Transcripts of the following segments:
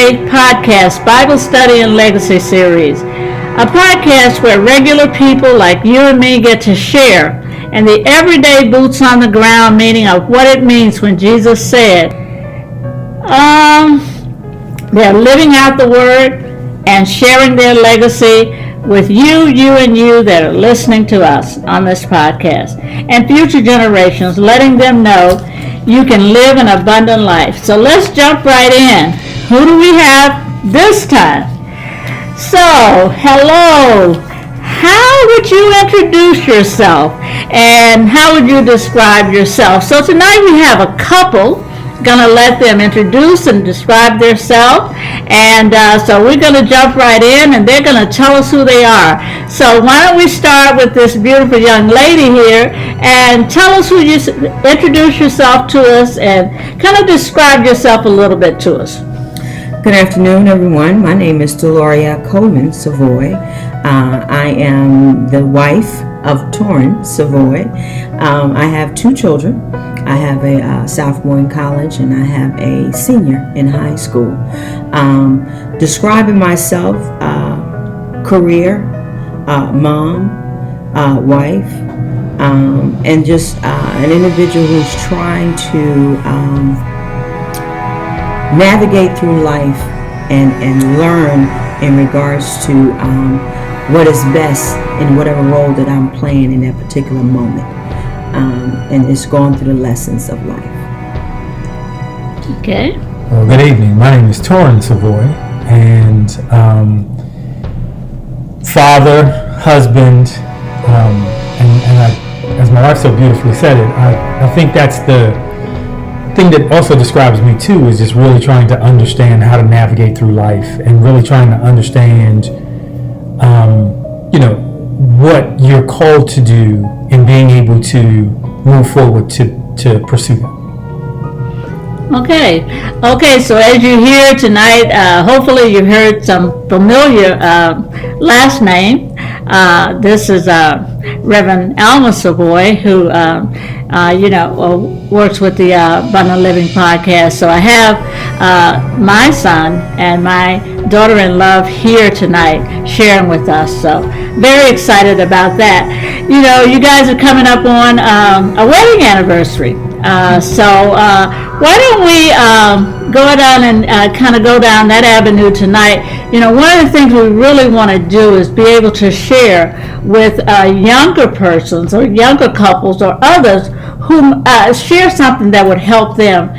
Everyday Podcast Bible Study and Legacy Series, a podcast where regular people like you and me get to share and the everyday boots on the ground meaning of what it means when Jesus said, they're living out the Word and sharing their legacy with you that are listening to us on this podcast, and future generations, letting them know you can live an abundant life. So let's jump right in. Who do we have this time? So, hello. How would you introduce yourself, and how would you describe yourself? So tonight we have a couple. Gonna let them introduce and describe themselves, and so we're gonna jump right in, and they're gonna tell us who they are. So why don't we start with this beautiful young lady here, and tell us who you introduce yourself to us, and kind of describe yourself a little bit to us. Good afternoon, everyone. My name is Deloria Savoy. I am the wife of Torin Savoy. I have two children. I have a sophomore in college, and I have a senior in high school. Describing myself, career, mom, wife, and just an individual who's trying to navigate through life and learn in regards to what is best in whatever role that I'm playing in that particular moment. And it's going through the lessons of life. Okay. Well, good evening. My name is Torin Savoy, and father, husband, and I, as my wife so beautifully said it, I think that's the thing that also describes me too, is just really trying to understand how to navigate through life, and really trying to understand, what you're called to do, and being able to move forward to pursue that. Okay, so as you hear tonight, hopefully you've heard some familiar last name. This is Reverend Alma Savoy, who works with the Abundant Living Podcast. So I have my son and my daughter-in-law here tonight sharing with us. So very excited about that. You guys are coming up on a wedding anniversary. So why don't we go down and kind of go down that avenue tonight? One of the things we really want to do is be able to share with younger persons or younger couples or others who share something that would help them,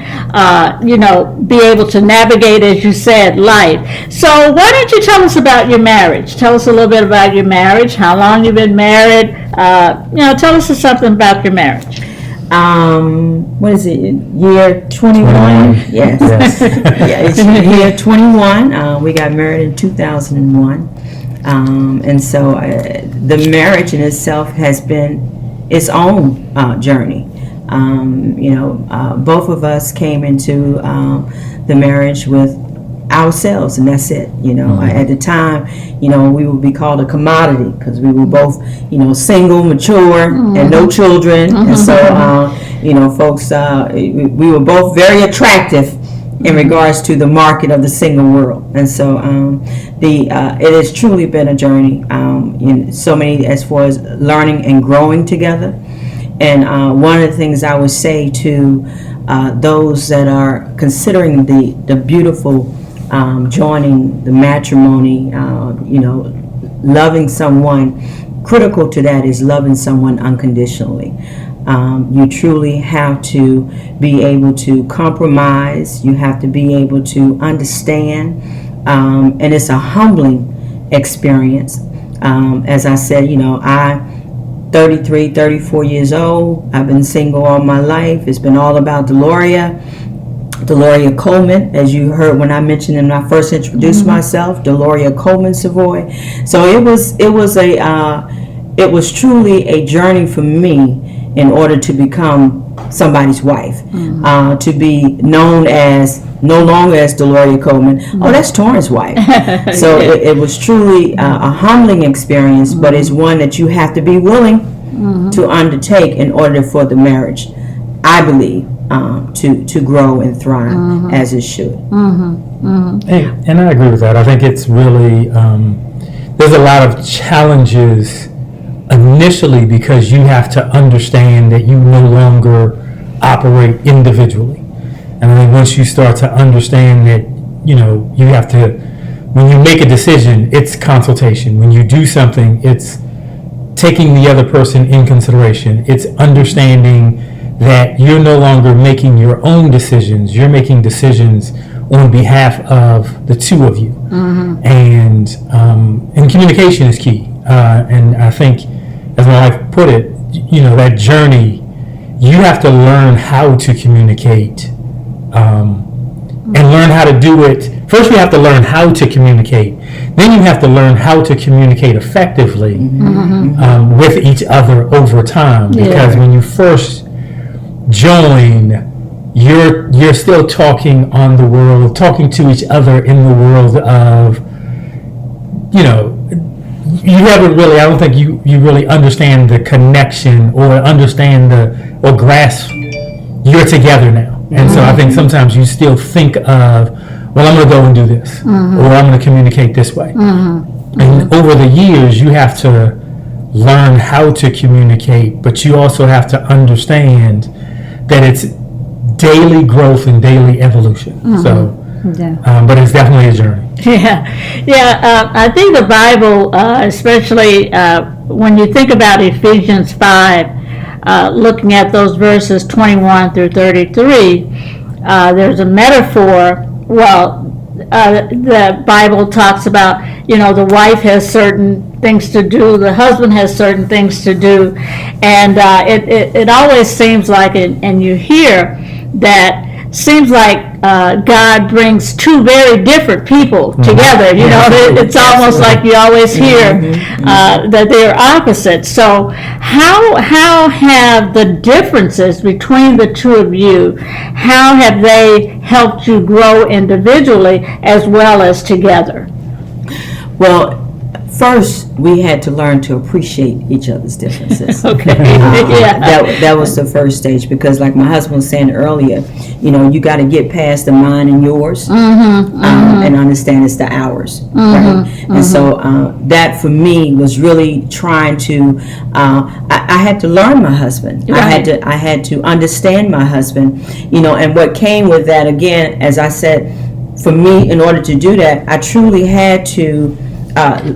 be able to navigate, as you said, life. So why don't you tell us about your marriage? Tell us a little bit about your marriage, how long you've been married. Tell us something about your marriage. What is it? Year 21? Yes. Yeah, it's year 21. We got married in 2001. And so the marriage in itself has been its own journey. Both of us came into the marriage with ourselves, and that's it. At the time, we would be called a commodity because we were both, single, mature, and no children. And so, folks, we were both very attractive in regards to the market of the single world. And so, it has truly been a journey. So many, as far as learning and growing together. And one of the things I would say to those that are considering the beautiful joining the matrimony, loving someone, critical to that is loving someone unconditionally. You truly have to be able to compromise. You have to be able to understand, and it's a humbling experience. As I said, I 33, 34 years old. I've been single all my life. It's been all about Deloria Coleman, as you heard when I mentioned when I first introduced myself, Deloria Coleman Savoy. So it was truly a journey for me in order to become somebody's wife, to be known as no longer as Deloria Coleman. Oh, that's Torin's wife. So it was truly a humbling experience, but it's one that you have to be willing to undertake in order for the marriage, I believe, to grow and thrive as it should. And I agree with that. I think it's really there's a lot of challenges initially because you have to understand that you no longer operate individually. And I think once you start to understand that, you have to, when you make a decision, it's consultation. When you do something, it's taking the other person in consideration. It's understanding that you're no longer making your own decisions. You're making decisions on behalf of the two of you. And communication is key. And I think, as my wife put it, that journey, you have to learn how to communicate and learn how to do it. First, we have to learn how to communicate. Then you have to learn how to communicate effectively with each other over time. Because when you first join, you're still talking to each other in the world of, you haven't really, I don't think you really understand the connection or understand or grasp you're together now. And so I think sometimes you still think of, well, I'm going to go and do this, or I'm going to communicate this way. And over the years, you have to learn how to communicate, but you also have to understand that it's daily growth and daily evolution. So, but it's definitely a journey. I think the Bible, especially when you think about Ephesians 5, looking at those verses 21 through 33, there's a metaphor. Well, the Bible talks about, the wife has certain things to do, the husband has certain things to do, and it always seems like, and you hear that, seems like God brings two very different people together. It's almost like you always hear that they're opposites. So how have the differences between the two of you, how have they helped you grow individually as well as together? Well, first, we had to learn to appreciate each other's differences. That was the first stage, because like my husband was saying earlier, you got to get past the mine and yours and understand it's the ours. Right? And so that for me was really trying to, I had to learn my husband. Right. I had to understand my husband, and what came with that, again, as I said, for me, in order to do that, I truly had to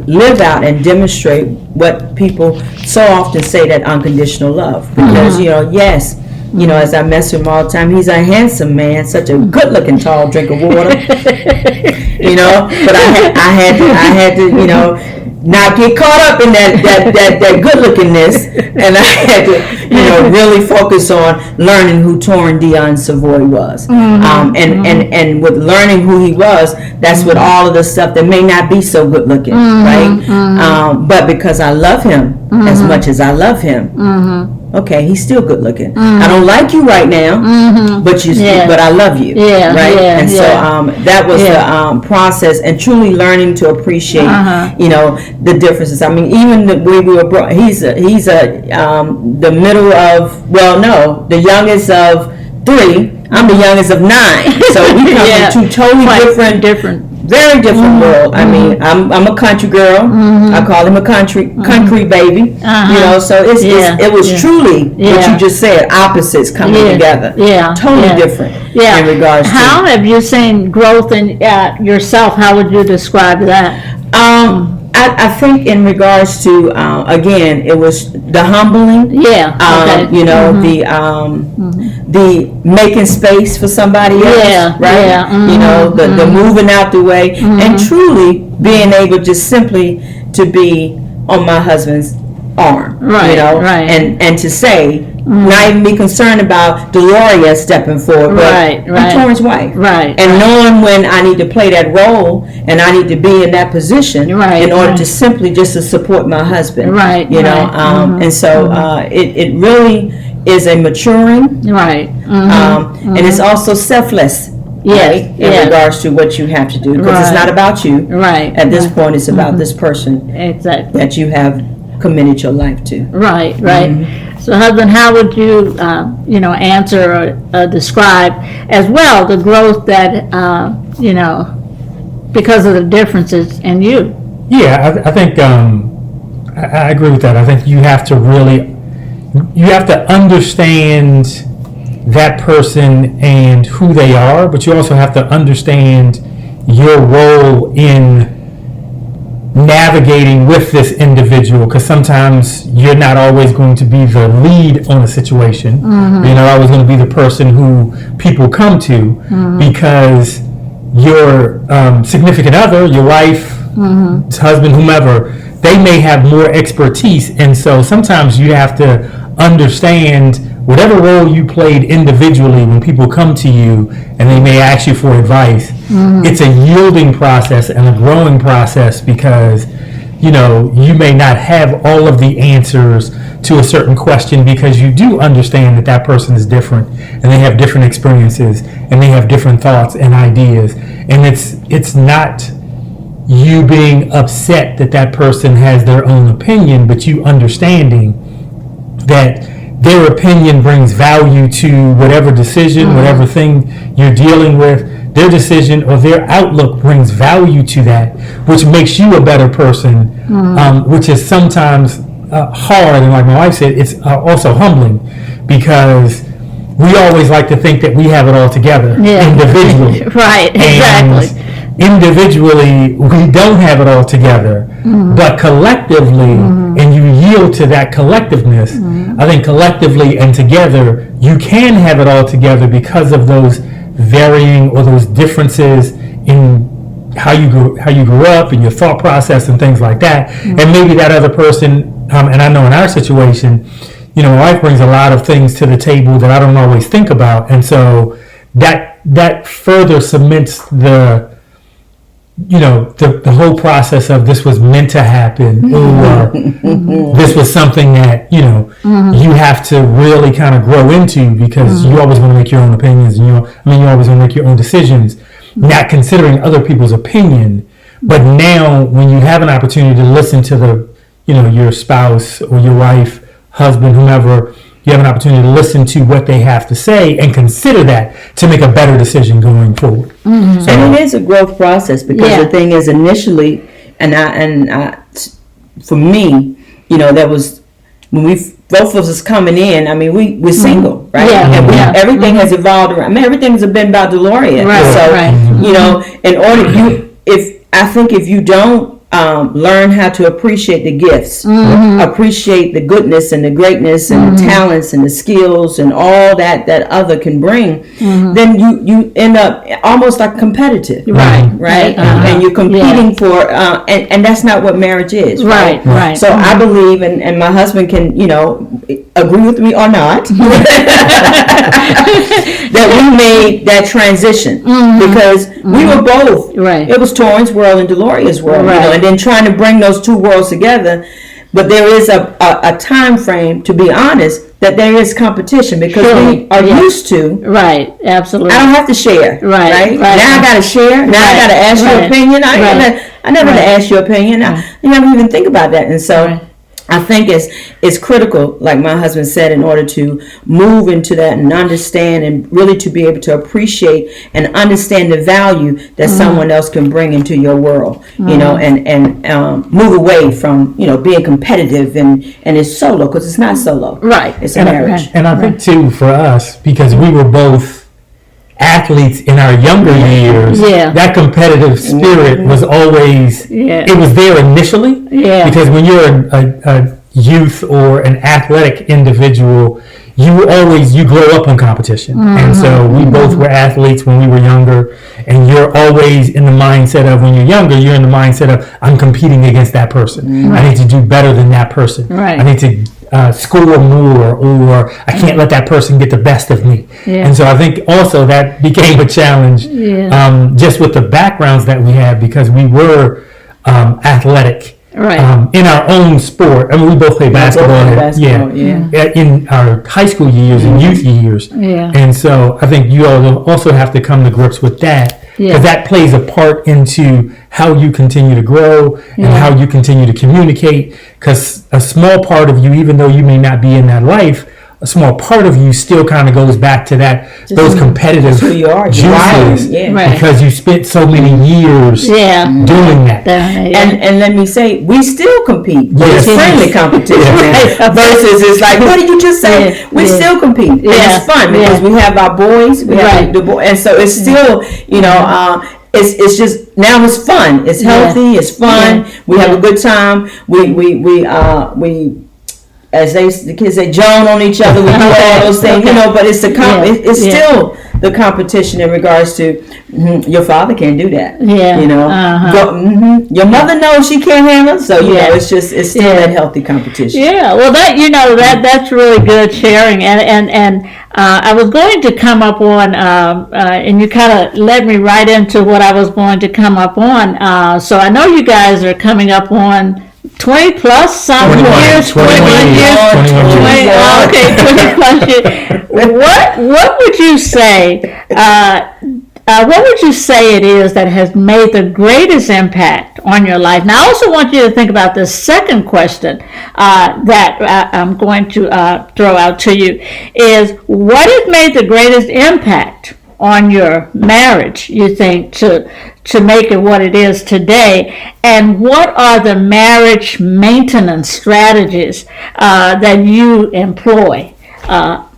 live out and demonstrate what people so often say, that unconditional love. Because yes, as I mess with him all the time, he's a handsome man, such a good-looking tall drink of water. But I had to not get caught up in that good-lookingness, and I had to really focus on learning who Torin Deloria Savoy was, and with learning who he was, that's with all of the stuff that may not be so good-looking, right? But because I love him as much as I love him, okay, he's still good looking. I don't like you right now, but but I love you, right? And so that was the process, and truly learning to appreciate, the differences. I mean, even the way we were brought. He's the middle of, the youngest of 3. I'm the youngest of 9. So we come from two totally different. Very different world. I mean, I'm a country girl. I call him a country baby. So it was truly what you just said, opposites coming together. Totally different in regards to. How have you seen growth in yourself? How would you describe that? I think in regards to again, it was the humbling. The making space for somebody else. Right. The moving out the way, and truly being able just simply to be on my husband's arm. Right. And to say. Not even be concerned about Deloria stepping forward, but I'm Torin's wife. And knowing when I need to play that role and I need to be in that position in order to simply just to support my husband. And so it really is a maturing. And it's also selfless. In regards to what you have to do, because it's not about you. At this point, it's about this person that you have committed your life to. So, husband, how would you, answer or describe as well the growth that, because of the differences in you? Yeah, I think I agree with that. I think you have to understand that person and who they are, but you also have to understand your role in navigating with this individual, because sometimes you're not always going to be the lead on a situation. You're not always going to be the person who people come to, because your significant other, your wife, husband, whomever, they may have more expertise, and so sometimes you have to understand whatever role you played individually when people come to you and they may ask you for advice. It's a yielding process and a growing process, because you may not have all of the answers to a certain question, because you do understand that that person is different and they have different experiences and they have different thoughts and ideas, and it's not you being upset that that person has their own opinion, but you understanding that their opinion brings value to whatever decision, whatever thing you're dealing with. Their decision or their outlook brings value to that, which makes you a better person, which is sometimes hard. And like my wife said, it's also humbling, because we always like to think that we have it all together individually. Right, exactly. And individually, we don't have it all together, but collectively, and you yield to that collectiveness, I think collectively and together, you can have it all together because of those varying or those differences in how you grew up and your thought process and things like that. And maybe that other person, and I know in our situation, my wife brings a lot of things to the table that I don't always think about, and so that further cements the whole process of this was meant to happen, or this was something that you have to really kind of grow into, because you always want to make your own opinions, and you always want to make your own decisions, not considering other people's opinion. But now, when you have an opportunity to listen to your spouse or your wife, husband, whomever, you have an opportunity to listen to what they have to say and consider that to make a better decision going forward. And it is a growth process, because the thing is, initially, for me, that was when both of us coming in. I mean, we're single, right? And everything has evolved around. Everything's been about Deloria. Right. So in order if you don't learn how to appreciate the gifts, appreciate the goodness and the greatness and the talents and the skills and all that other can bring, then you end up almost like competitive, right? And you're competing for, and that's not what marriage is, right? So I believe, and my husband can, agree with me or not, that we made that transition, because we were both, it was Torin's world and Deloria's world, and then trying to bring those two worlds together. But there is a time frame, to be honest, that there is competition, because we are used to. Right, absolutely. I don't have to share. Right. Now I got to share. Now I got to ask your opinion. I never ask your opinion. You never even think about that. And so I think it's critical, like my husband said, in order to move into that and understand, and really to be able to appreciate and understand the value that someone else can bring into your world, and move away from, being competitive and it's solo, because it's not solo. Right. It's a marriage. And I think too, for us, because we were both athletes in our younger years, that competitive spirit was always, it was there initially, because when you're a youth or an athletic individual, you grow up on competition. And so we both were athletes when we were younger, and you're always in the mindset of, when you're younger, you're in the mindset of, I'm competing against that person. I need to do better than that person. I need to score more, or I can't let that person get the best of me. And so I think also that became a challenge, just with the backgrounds that we had, because we were athletic in our own sport. I mean, we both played basketball. In our high school years and youth years. And so I think you also have to come to grips with that because that plays a part into how you continue to grow and how you continue to communicate. Because a small part of you, even though you may not be in that life, a small part of you still kind of goes back to those competitive juices, because you spent so many years doing that. And let me say, we still compete, but it's friendly competition versus it's like, what did you just say? We still compete, and it's fun because we have our boys, we have the boys, and so it's still, it's just now it's fun, it's healthy, it's fun. We have a good time. We as the kids say, Joan on each other. We do all those things, but it's it's still the competition in regards to your father can't do that. Your mother knows she can't handle, so it's still that healthy competition. Well, that's really good sharing, and I was going to come up on, and you kind of led me right into what I was going to come up on. So I know you guys are coming up on 20 plus some 21 years, 21 years. 20 plus years. What would you say? What would you say it is that has made the greatest impact on your life? Now, I also want you to think about the second question that I'm going to throw out to you is, what has made the greatest impact on your marriage, you think, to make it what it is today? And what are the marriage maintenance strategies that you employ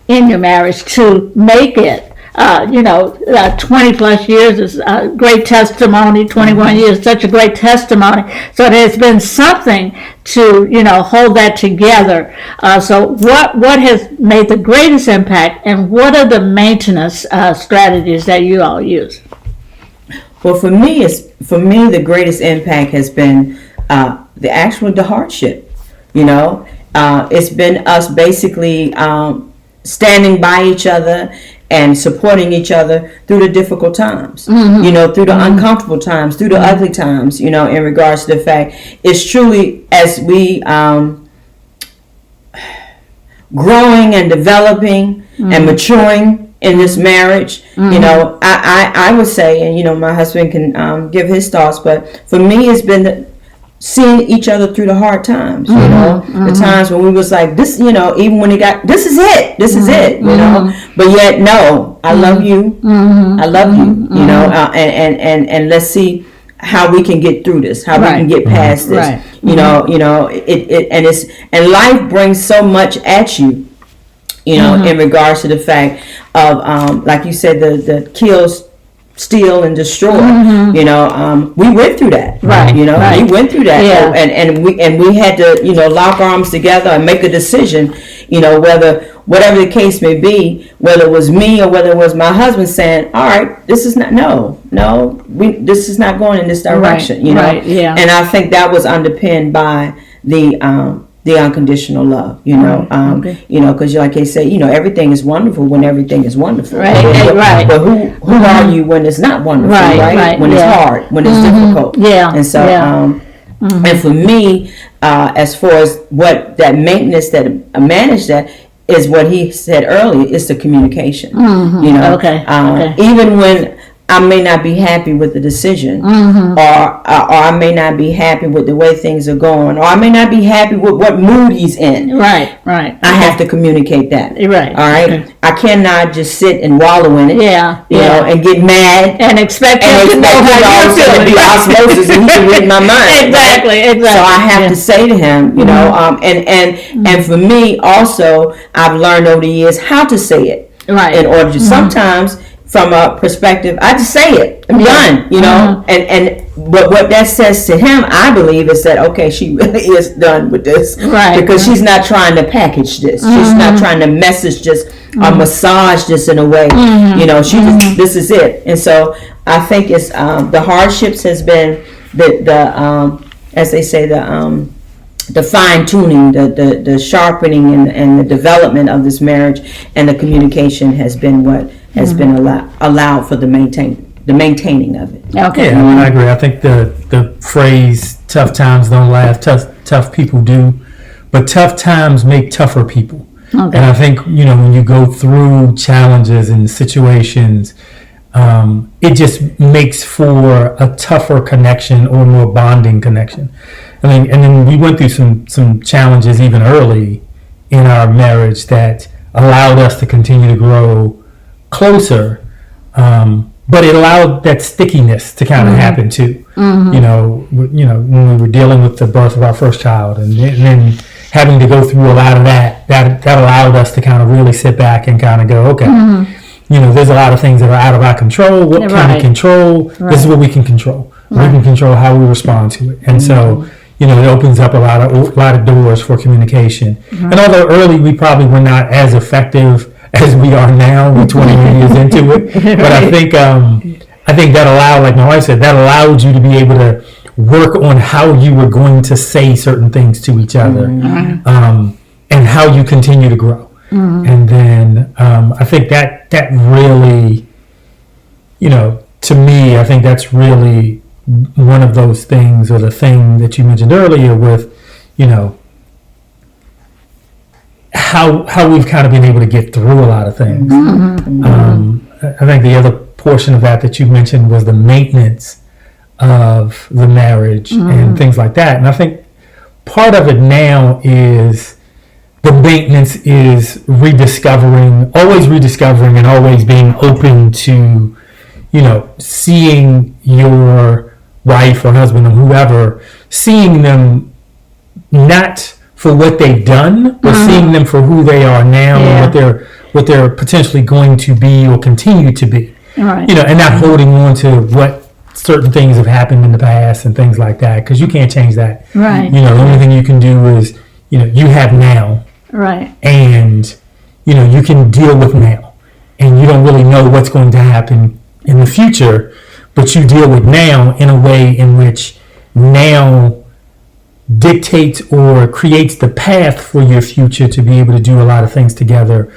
in your marriage to make it 20 plus years is a great testimony. 21 years, such a great testimony. So there's been something to, hold that together. So what has made the greatest impact, and what are the maintenance strategies that you all use? Well, for me, the greatest impact has been the hardship. It's been us basically standing by each other and supporting each other through the difficult times, through the uncomfortable times, through the ugly times, in regards to the fact it's truly as we growing and developing and maturing in this marriage. I would say, and my husband can give his thoughts, but for me it's been seeing each other through the hard times, the times when we was like this, even when this is it, but yet no, I love you, I love you, and let's see how we can get through this, how we can get past this, and life brings so much at you, in regards to the fact of like you said, the kills, steal, and destroy. We went through that. We went through that, and we had to, lock arms together and make a decision. Whatever the case may be, whether it was me or whether it was my husband saying, "All right, this is not this is not going in this direction." And I think that was underpinned by the unconditional love, because like they say, everything is wonderful when everything is wonderful. But who are you when it's not wonderful, right? When it's hard, when it's difficult. And so, and for me, as far as what that maintenance that manage that is, what he said earlier, is the communication. Even when I may not be happy with the decision, or I may not be happy with the way things are going, or I may not be happy with what mood he's in. I have to communicate that. All right. I cannot just sit and wallow in it. And get mad and expect him to know how you're feeling. To be osmosis, and he can read my mind. Exactly. So I have to say to him, and for me also, I've learned over the years how to say it. In order to sometimes, from a perspective, I just say it. I'm done, but what that says to him, I believe, is that okay, she really is done with this, because she's not trying to package this. She's not trying to message this or massage this in a way. She just, this is it. And so I think it's the hardships has been the as they say, the fine tuning, the sharpening, and the development of this marriage, and the communication has been what has been allowed for the maintaining of it. Okay. I agree. I think the phrase "tough times don't last, tough people do," but tough times make tougher people. And I think when you go through challenges and situations, it just makes for a tougher connection or more bonding connection. I mean, and then we went through some challenges even early in our marriage that allowed us to continue to grow closer. But it allowed that stickiness to kind of happen too. You know, when we were dealing with the birth of our first child, and then having to go through a lot of that allowed us to kind of really sit back and kind of go, okay, you know, there's a lot of things that are out of our control. What can we control? This is what we can control. We can control how we respond to it, and so, you know, it opens up a lot of doors for communication. And although early we probably were not as effective as we are now, we're 20 years into it. But I think that allowed, like my wife said, that allowed you to be able to work on how you were going to say certain things to each other, and how you continue to grow. And then I think that really, you know, to me, I think that's really one of those things, or the thing that you mentioned earlier with, you know, how we've kind of been able to get through a lot of things. I think the other portion of that you mentioned was the maintenance of the marriage and things like that. And I think part of it now is the maintenance is always rediscovering and always being open to, you know, seeing your wife or husband or whoever, seeing them not for what they've done, but seeing them for who they are now and what they're potentially going to be or continue to be. You know, and not holding on to what certain things have happened in the past and things like that, because you can't change that. You know, the only thing you can do is, you know, you have now. And, you know, you can deal with now. And you don't really know what's going to happen in the future, but you deal with now in a way in which now dictates or creates the path for your future to be able to do a lot of things together,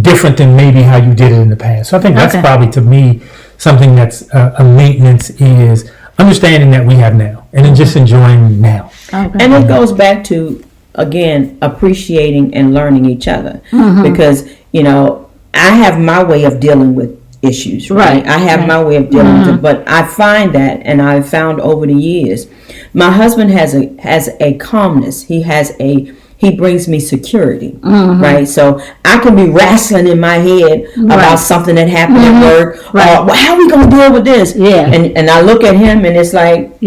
different than maybe how you did it in the past. So I think that's probably, to me, something that's a maintenance, is understanding that we have now and then just enjoying now. And it goes back to, again, appreciating and learning each other, because, you know, I have my way of dealing with issues, right? I have my way of dealing with it, but I find that, and I've found over the years, my husband has a calmness. He brings me security, right? So I can be wrestling in my head about something that happened at work, or well, how are we gonna deal with this? And I look at him, and it's like,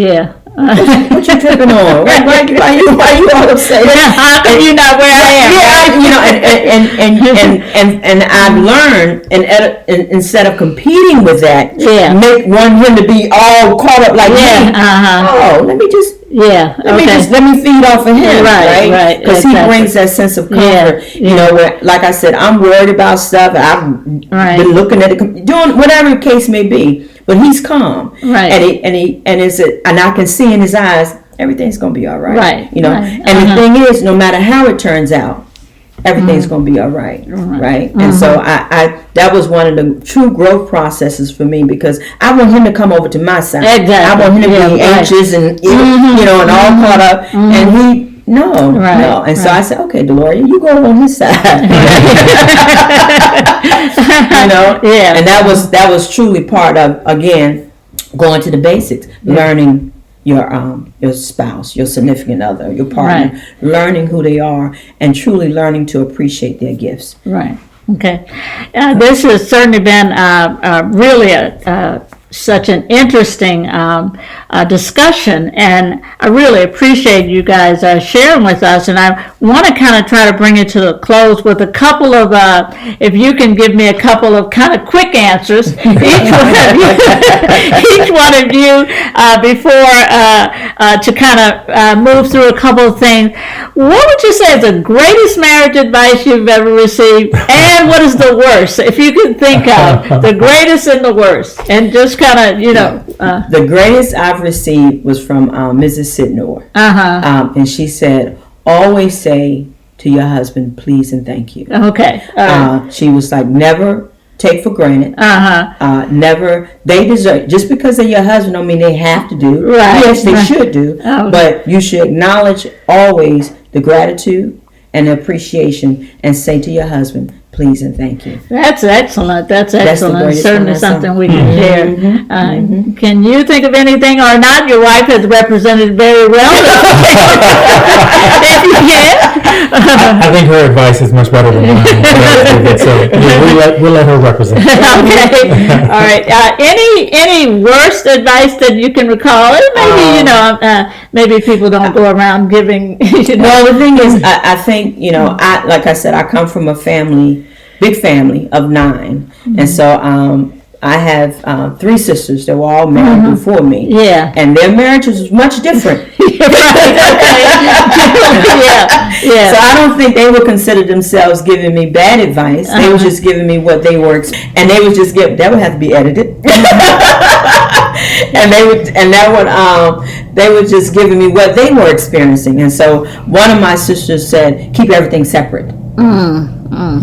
what you tripping on? Why you all upset? How can you not where I am? You know, and I've learned, and instead of competing with that, want him to be all caught up like me. Oh, let me just. Let me feed off of him, right? Because he brings that sense of comfort. You know, where, like I said, I'm worried about stuff. I've been looking at it, doing whatever the case may be. But he's calm, and I can see in his eyes, everything's gonna be all right, you know. And the thing is, no matter how it turns out, everything's gonna be all right, right? And so I that was one of the true growth processes for me, because I want him to come over to my side. I want him to be anxious and you know, and all caught up, and he. No. And so I said, okay, Deloria, you go on his side. You know? And that was truly part of, again, going to the basics, learning your spouse, your significant other, your partner, learning who they are, and truly learning to appreciate their gifts. Okay. This has certainly been really such an interesting discussion, and I really appreciate you guys sharing with us, and I want to kind of try to bring it to a close with a couple of, if you can give me a couple of kind of quick answers, each one of you, before to kind of move through a couple of things. What would you say is the greatest marriage advice you've ever received, and what is the worst, if you can think of the greatest and the worst, and just kind of, you know. The greatest I've received was from Mrs. Sidnor. And she said, always say to your husband, please and thank you. She was like, never take for granted. Never, they deserve, just because they're your husband don't mean they have to do. Yes, they should do. But you should acknowledge always the gratitude and the appreciation, and say to your husband, please and thank you. That's excellent. That's excellent. greatest Certainly one I something saw. we can share. Can you think of anything or not? Your wife has represented very well. If you can. I think her advice is much better than mine. So yeah, we'll let her represent. Okay. All right. Any worst advice that you can recall? Maybe maybe people don't go around giving. Well, the thing is, I think like I said, I come from a big family of 9, and so I have 3 sisters that were all married before me. Yeah. And their marriages was much different. Yeah. So I don't think they would consider themselves giving me bad advice. They were just giving me what they were, and they would just that would have to be edited. And they would just giving me what they were experiencing. And so one of my sisters said, keep everything separate.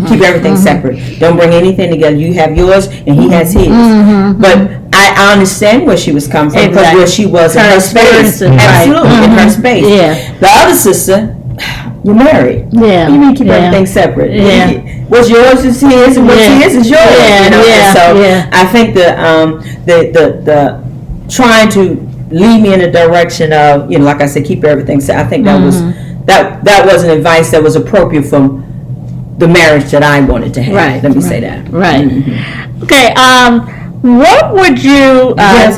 Keep everything separate. Don't bring anything together. You have yours and he has his. But I understand where she was coming from, because where she was in her space. Absolutely, in her space. Yeah. The other sister, you're married. Yeah. You need to keep everything separate. Yeah. What's yours is his, and what's his is yours. So I think the trying to lead me in the direction of, like I said, keep everything separate. I think that was an advice that was appropriate for the marriage that I wanted to have. Right. Let me say that. Right. Okay. What would you? Yes,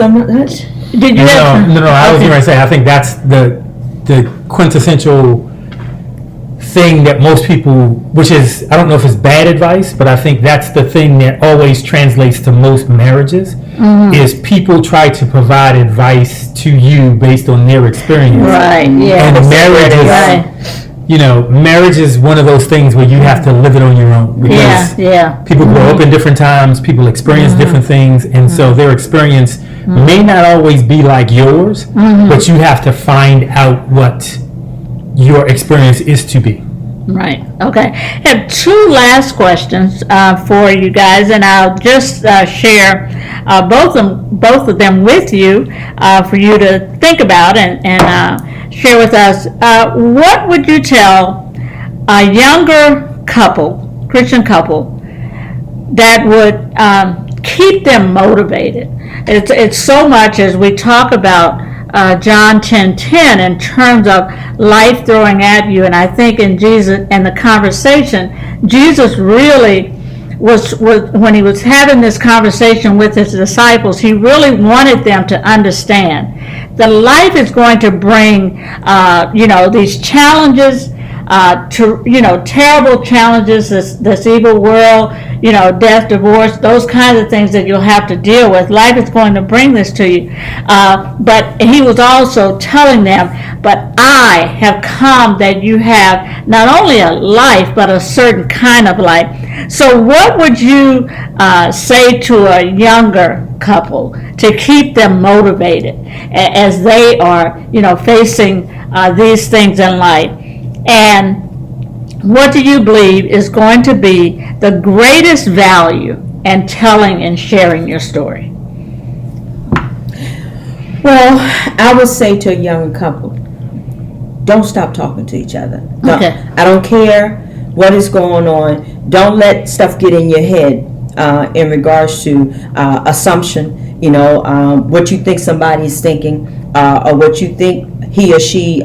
Did you? No. I was going to say, I think that's the quintessential thing that most people, which is, I don't know if it's bad advice, but I think that's the thing that always translates to most marriages, is people try to provide advice to you based on their experience. Right. Yeah. And marriage is one of those things where you have to live it on your own, because people grow up in different times, people experience different things, and so their experience may not always be like yours, but you have to find out what your experience is to be. Right. Okay. I have 2 last questions for you guys, and I'll just share both of them with you for you to think about and share with us. What would you tell a younger couple, Christian couple, that would keep them motivated? It's so much as we talk about John 10:10 in terms of life throwing at you, and I think in Jesus and the conversation, Jesus really was when he was having this conversation with his disciples, he really wanted them to understand that life is going to bring these challenges, terrible challenges, this evil world, death, divorce, those kinds of things that you'll have to deal with. Life is going to bring this to you. But he was also telling them, but I have come that you have not only a life, but a certain kind of life. So what would you say to a younger couple to keep them motivated as they are, facing these things in life? And what do you believe is going to be the greatest value in telling and sharing your story? Well, I would say to a young couple, don't stop talking to each other. Okay. I don't care what is going on. Don't let stuff get in your head in regards to assumption, what you think somebody is thinking, or what you think he or she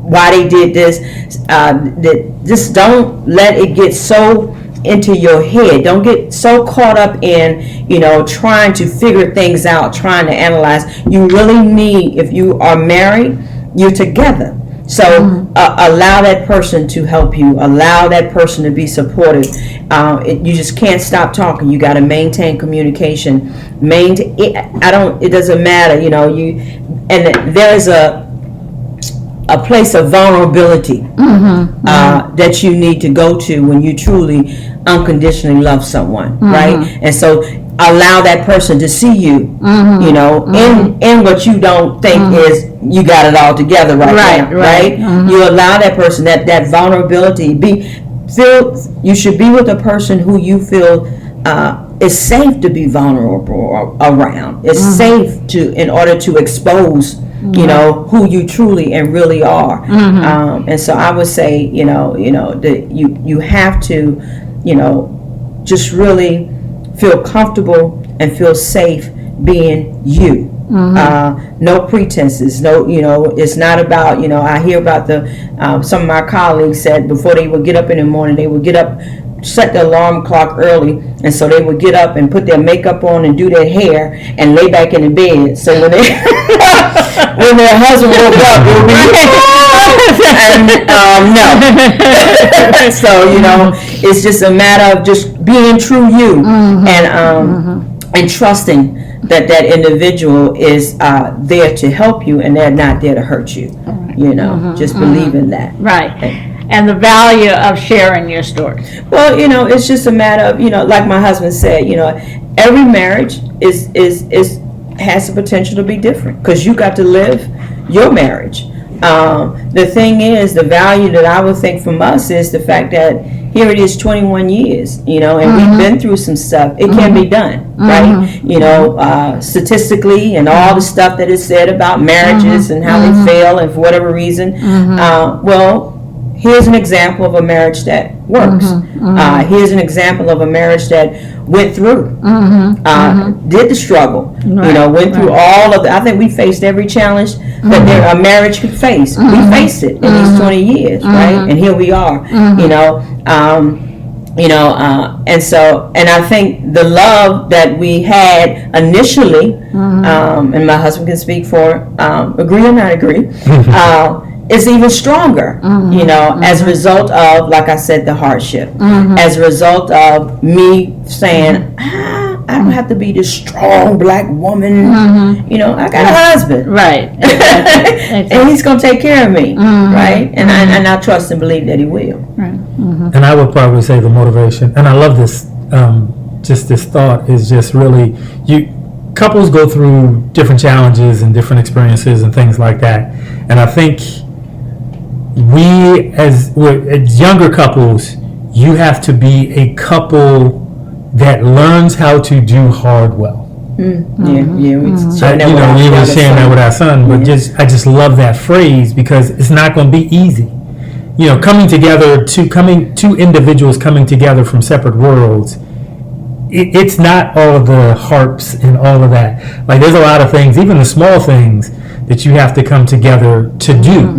why they did this. Just don't let it get so into your head. Don't get so caught up in, trying to figure things out, trying to analyze. You really need, if you are married, you're together. So allow that person to help you. Allow that person to be supportive. You just can't stop talking. You got to maintain communication. It doesn't matter, and there's a place of vulnerability that you need to go to when you truly unconditionally love someone, right? And so allow that person to see you, in what you don't think is you got it all together right? You allow that person that vulnerability. You should be with a person who you feel is safe to be vulnerable around. It's safe in order to expose you know, who you truly and really are. And so I would say, you know, that you have to, you know, just really feel comfortable and feel safe being you. No pretenses, no, you know, it's not about, you know, I hear about some of my colleagues said before they would get up in the morning, they would get up, set the alarm clock early, and so they would get up and put their makeup on and do their hair and lay back in the bed. So when they when their husband woke up, it would be no. So, you know, it's just a matter of just being true you, and trusting that individual is there to help you and they're not there to hurt you. You know, just believe in that. Right. And the value of sharing your story. Well, you know, it's just a matter of, you know, like my husband said, you know, every marriage is has the potential to be different because you got to live your marriage. The thing is, the value that I would think from us is the fact that here it is 21 years, you know, and we've been through some stuff. It can be done, right? You know, statistically and all the stuff that is said about marriages and how they fail and for whatever reason. Well, here's an example of a marriage that works. Here's an example of a marriage that went through, did the struggle, you know, went through all of the, I think we faced every challenge that a marriage could face. We faced it in these 20 years, right? And here we are, you know, and so, and I think the love that we had initially, and my husband can speak for, agree or not agree, is even stronger, you know, as a result of, like I said, the hardship, as a result of me saying, I don't have to be this strong black woman, you know, I got a husband, Right. Exactly. and he's gonna take care of me, right? And I trust and believe that he will. Right. And I would probably say the motivation, and I love this, just this thought is just really, couples go through different challenges and different experiences and things like that. And I think as younger couples, you have to be a couple that learns how to do hard well. Yeah. We We were sharing that with our son, but I just love that phrase because it's not going to be easy. You know, two individuals coming together from separate worlds. It's not all of the harps and all of that. Like there's a lot of things, even the small things, that you have to come together to do.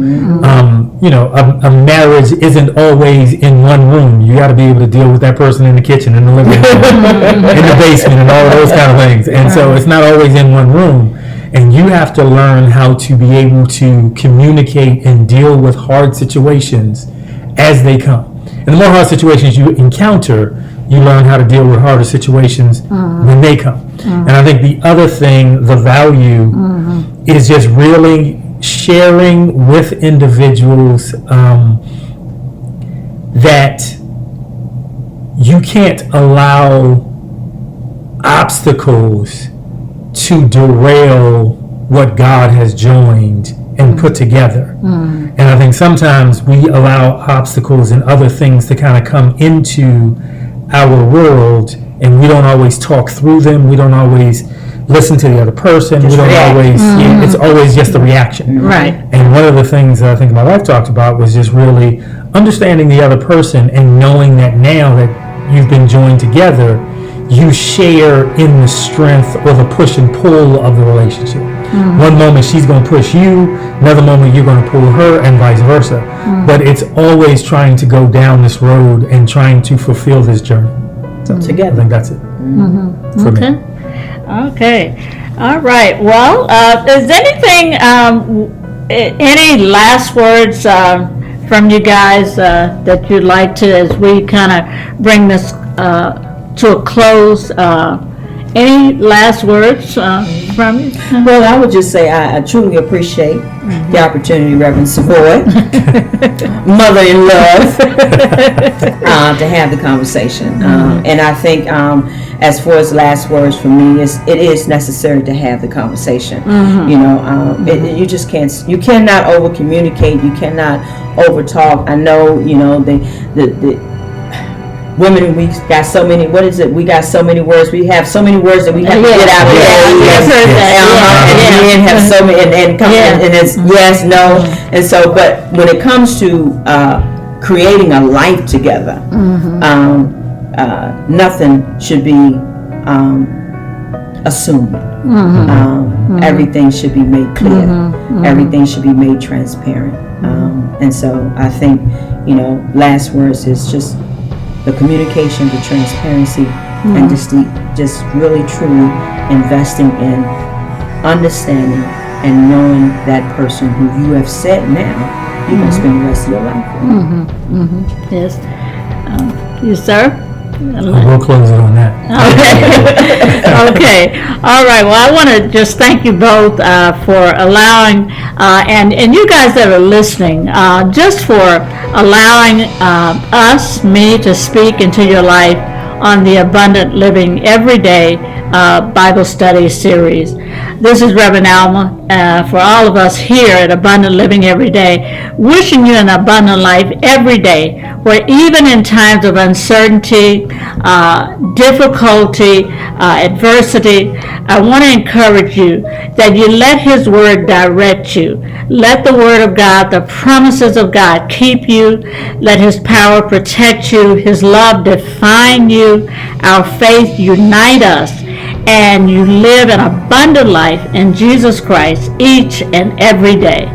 You know, a marriage isn't always in one room. You got to be able to deal with that person in the kitchen, in the living room, in the basement, and all of those kind of things. And so it's not always in one room. And you have to learn how to be able to communicate and deal with hard situations as they come. And the more hard situations you encounter, you learn how to deal with harder situations when they come. And I think the other thing, the value, is just really sharing with individuals that you can't allow obstacles to derail what God has joined and put together. And I think sometimes we allow obstacles and other things to kind of come into our world, and we don't always talk through them. We don't always listen to the other person. Just we don't react. always. It's always just the reaction. Right. And one of the things that I think my wife talked about was just really understanding the other person and knowing that now that you've been joined together, you share in the strength or the push and pull of the relationship. One moment she's going to push you, another moment you're going to pull her, and vice versa. But it's always trying to go down this road and trying to fulfill this journey. So Together. I think that's it for me. Okay. All right. Well, is anything, any last words from you guys that you'd like to, as we kind of bring this to a close? Any last words from you? Well, I would just say I truly appreciate the opportunity, Reverend Savoy, mother-in-love, to have the conversation. And I think as far as last words for me, it is necessary to have the conversation. You know, you just can't, you cannot over-communicate, you cannot over-talk. I know, you know, women, we got so many. What is it? We got so many words. We have so many words that we have to get out of Yeah. and have so many, and it's yes, no, and so. But when it comes to creating a life together, nothing should be assumed. Everything should be made clear. Everything should be made transparent. And so I think, last words is just the communication, the transparency, and just really truly investing in understanding and knowing that person who you have said now you're going to spend the rest of your life with. Yes. You, sir? We'll close it on that. Okay. All right. Well, I want to just thank you both for allowing, and you guys that are listening, just for allowing me to speak into your life on the Abundant Living Everyday Bible Study series. This is Reverend Alma for all of us here at Abundant Living Every Day, wishing you an abundant life every day, where even in times of uncertainty, difficulty, adversity, I want to encourage you that you let His Word direct you. Let the Word of God, the promises of God keep you. Let His power protect you, His love define you, our faith unite us, and you live an abundant life in Jesus Christ each and every day.